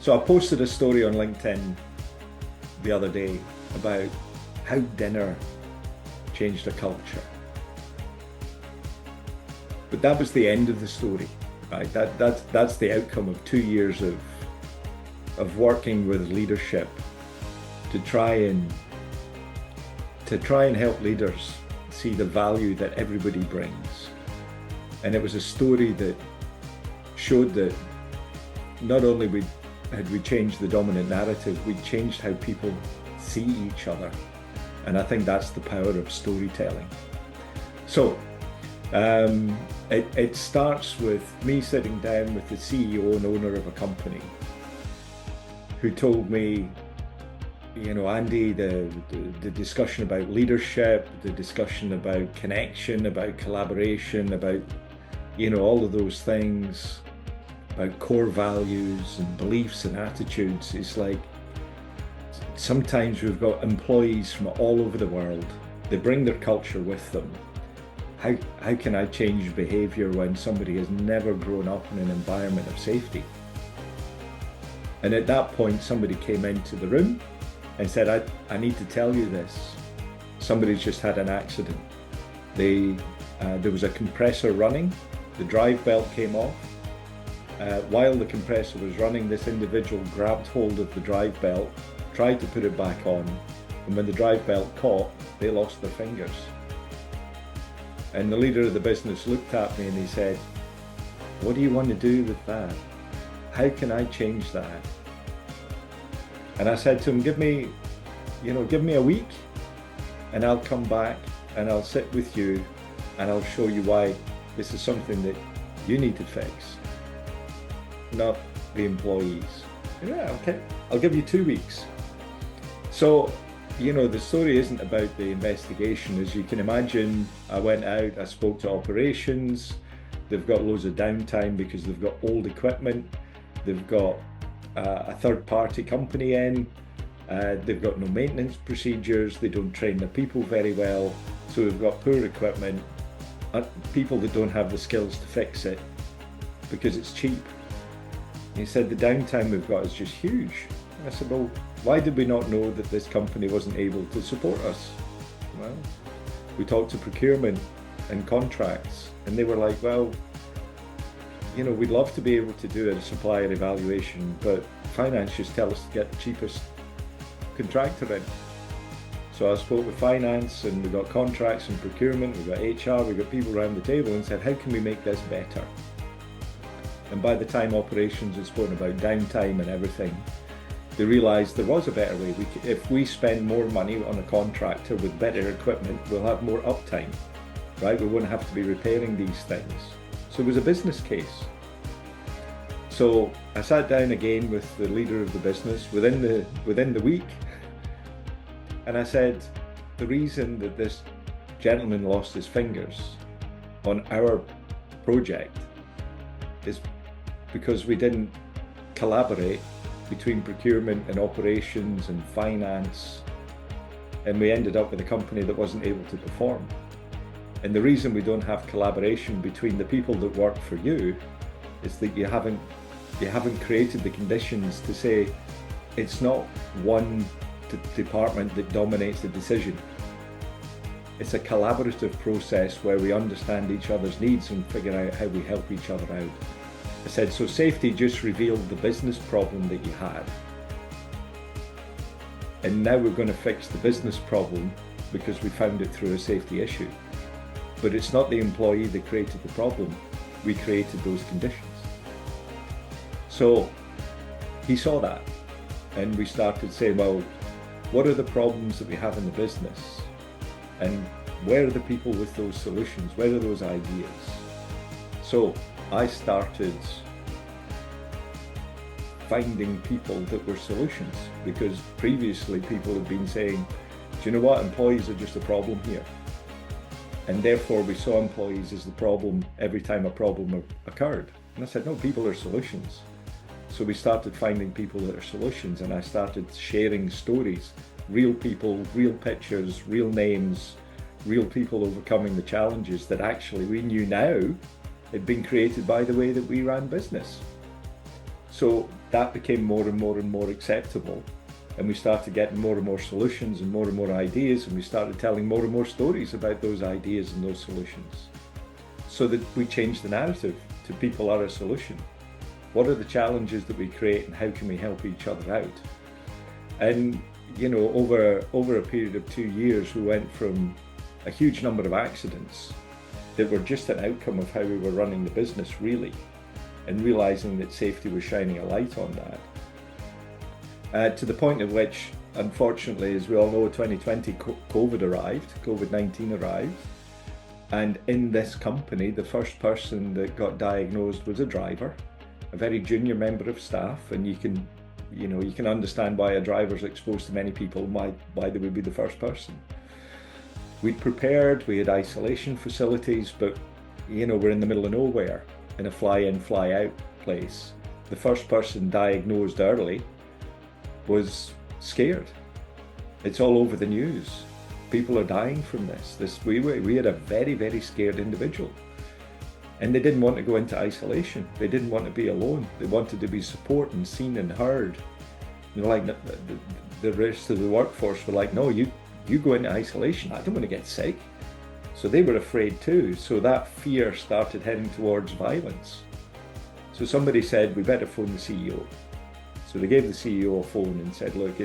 So I posted a story on LinkedIn the other day about how dinner changed a culture. But that was the end of the story, right? That's the outcome of 2 years of working with leadership to try and help leaders see the value that everybody brings. And it was a story that showed that not only had we changed the dominant narrative, we changed how people see each other. And I think that's the power of storytelling. So it starts with me sitting down with the CEO and owner of a company who told me, you know, Andy, the discussion about leadership, the discussion about connection, about collaboration, about, you know, all of those things, about core values and beliefs and attitudes. It's like sometimes we've got employees from all over the world. They bring their culture with them. How can I change behavior when somebody has never grown up in an environment of safety? And at that point, somebody came into the room and said, I need to tell you this. Somebody's just had an accident. There was a compressor running. The drive belt came off. While the compressor was running, this individual grabbed hold of the drive belt, tried to put it back on, and when the drive belt caught, they lost their fingers. And the leader of the business looked at me and he said, what do you want to do with that? How can I change that? And I said to him, give me a week and I'll come back and I'll sit with you and I'll show you why this is something that you need to fix, not the employees. Yeah, okay, I'll give you 2 weeks. So, you know, the story isn't about the investigation. As you can imagine, I went out, I spoke to operations. They've got loads of downtime because they've got old equipment. They've got a third-party company in. They've got no maintenance procedures. They don't train their people very well. So we've got poor equipment, people that don't have the skills to fix it because it's cheap. He said the downtime we've got is just huge. I said, well, why did we not know that this company wasn't able to support us? Well, we talked to procurement and contracts, and they were like, well, you know, we'd love to be able to do a supplier evaluation, but finance just tell us to get the cheapest contractor in. So I spoke with finance, and we got contracts and procurement, we got HR, we got people around the table and said, how can we make this better? And by the time operations had spoken about downtime and everything, they realised there was a better way. If we spend more money on a contractor with better equipment, we'll have more uptime, right? We won't have to be repairing these things. So it was a business case. So I sat down again with the leader of the business within the week, and I said, the reason that this gentleman lost his fingers on our project is because we didn't collaborate between procurement and operations and finance, and we ended up with a company that wasn't able to perform. And the reason we don't have collaboration between the people that work for you is that you haven't created the conditions to say it's not one department that dominates the decision. It's a collaborative process where we understand each other's needs and figure out how we help each other out. I said, so safety just revealed the business problem that you had. And now we're going to fix the business problem because we found it through a safety issue. But it's not the employee that created the problem. We created those conditions. So he saw that, and we started saying, well, what are the problems that we have in the business? And where are the people with those solutions? Where are those ideas? So I started finding people that were solutions, because previously people had been saying, do you know what, employees are just a problem here. And therefore we saw employees as the problem every time a problem occurred. And I said, no, people are solutions. So we started finding people that are solutions, and I started sharing stories, real people, real pictures, real names, real people overcoming the challenges that actually we knew now had been created by the way that we ran business. So that became more and more and more acceptable. And we started getting more and more solutions and more ideas, and we started telling more and more stories about those ideas and those solutions. So that we changed the narrative to people are a solution. What are the challenges that we create and how can we help each other out? And you know, over a period of 2 years, we went from a huge number of accidents that were just an outcome of how we were running the business really, and realizing that safety was shining a light on that. To the point at which, unfortunately, as we all know, 2020 COVID-19 arrived. And in this company, the first person that got diagnosed was a driver, a very junior member of staff. And you can understand why a driver's exposed to many people, why they would be the first person. We'd prepared, we had isolation facilities, but we're in the middle of nowhere in a fly-in, fly-out place. The first person diagnosed early was scared. It's all over the news. People are dying from this. We had a very, very scared individual. And they didn't want to go into isolation. They didn't want to be alone. They wanted to be supported and seen and heard. Like the rest of the workforce were like, no, you go into isolation. I don't want to get sick. So they were afraid too. So that fear started heading towards violence. So somebody said, we better phone the CEO. So they gave the CEO a phone and said, look,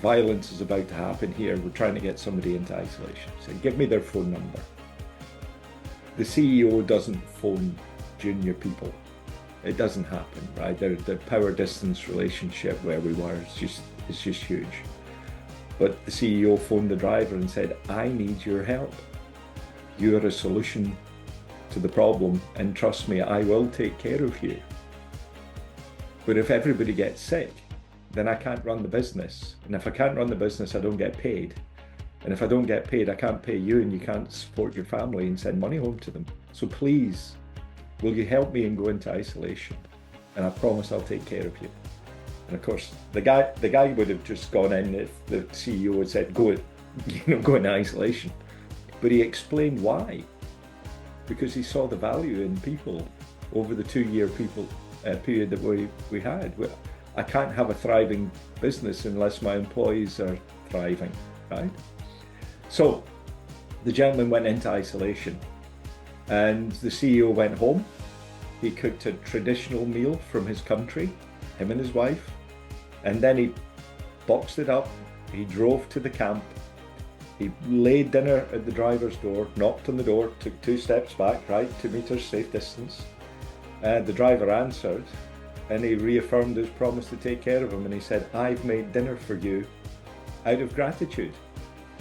violence is about to happen here. We're trying to get somebody into isolation. He said, give me their phone number. The CEO doesn't phone junior people. It doesn't happen, right? The power distance relationship where we were is just huge. But the CEO phoned the driver and said, I need your help. You are a solution to the problem, and trust me, I will take care of you. But if everybody gets sick, then I can't run the business. And if I can't run the business, I don't get paid. And if I don't get paid, I can't pay you, and you can't support your family and send money home to them. So please, will you help me and go into isolation? And I promise I'll take care of you. And of course, the guy would have just gone in if the CEO had said, go into isolation. But he explained why. Because he saw the value in people over the 2-year period that we had. I can't have a thriving business unless my employees are thriving, right? So the gentleman went into isolation, and the CEO went home. He cooked a traditional meal from his country, him and his wife, and then he boxed it up. He drove to the camp. He laid dinner at the driver's door, knocked on the door, took 2 steps back, right, 2 meters safe distance. The driver answered, and he reaffirmed his promise to take care of him, and he said, I've made dinner for you out of gratitude.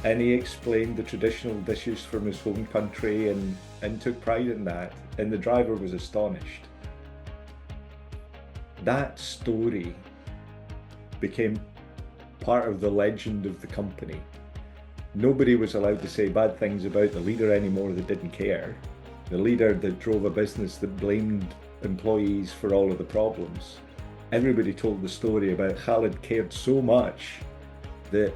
And he explained the traditional dishes from his home country and took pride in that. And the driver was astonished. That story became part of the legend of the company. Nobody was allowed to say bad things about the leader anymore that didn't care. The leader that drove a business that blamed employees for all of the problems. Everybody told the story about Khalid cared so much that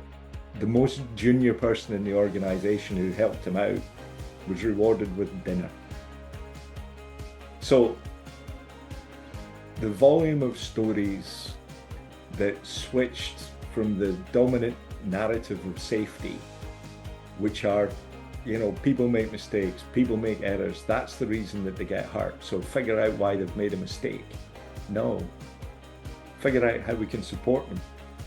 the most junior person in the organization who helped him out was rewarded with dinner. So the volume of stories that switched from the dominant narrative of safety, which are, people make mistakes, people make errors, that's the reason that they get hurt. So figure out why they've made a mistake. No. Figure out how we can support them.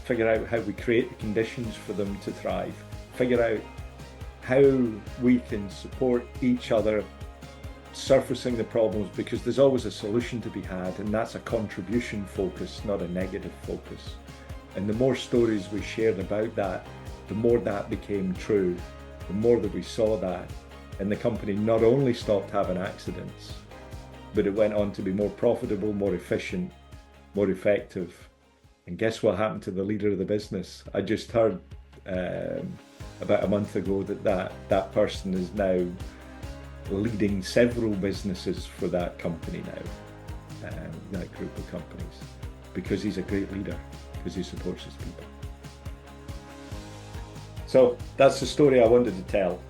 Figure out how we create the conditions for them to thrive. Figure out how we can support each other surfacing the problems, because there's always a solution to be had, and that's a contribution focus, not a negative focus. And the more stories we shared about that, the more that became true, the more that we saw that. And the company not only stopped having accidents, but it went on to be more profitable, more efficient, more effective. And guess what happened to the leader of the business? I just heard about a month ago that person is now leading several businesses for that company now, that group of companies, because he's a great leader, because he supports his people. So that's the story I wanted to tell.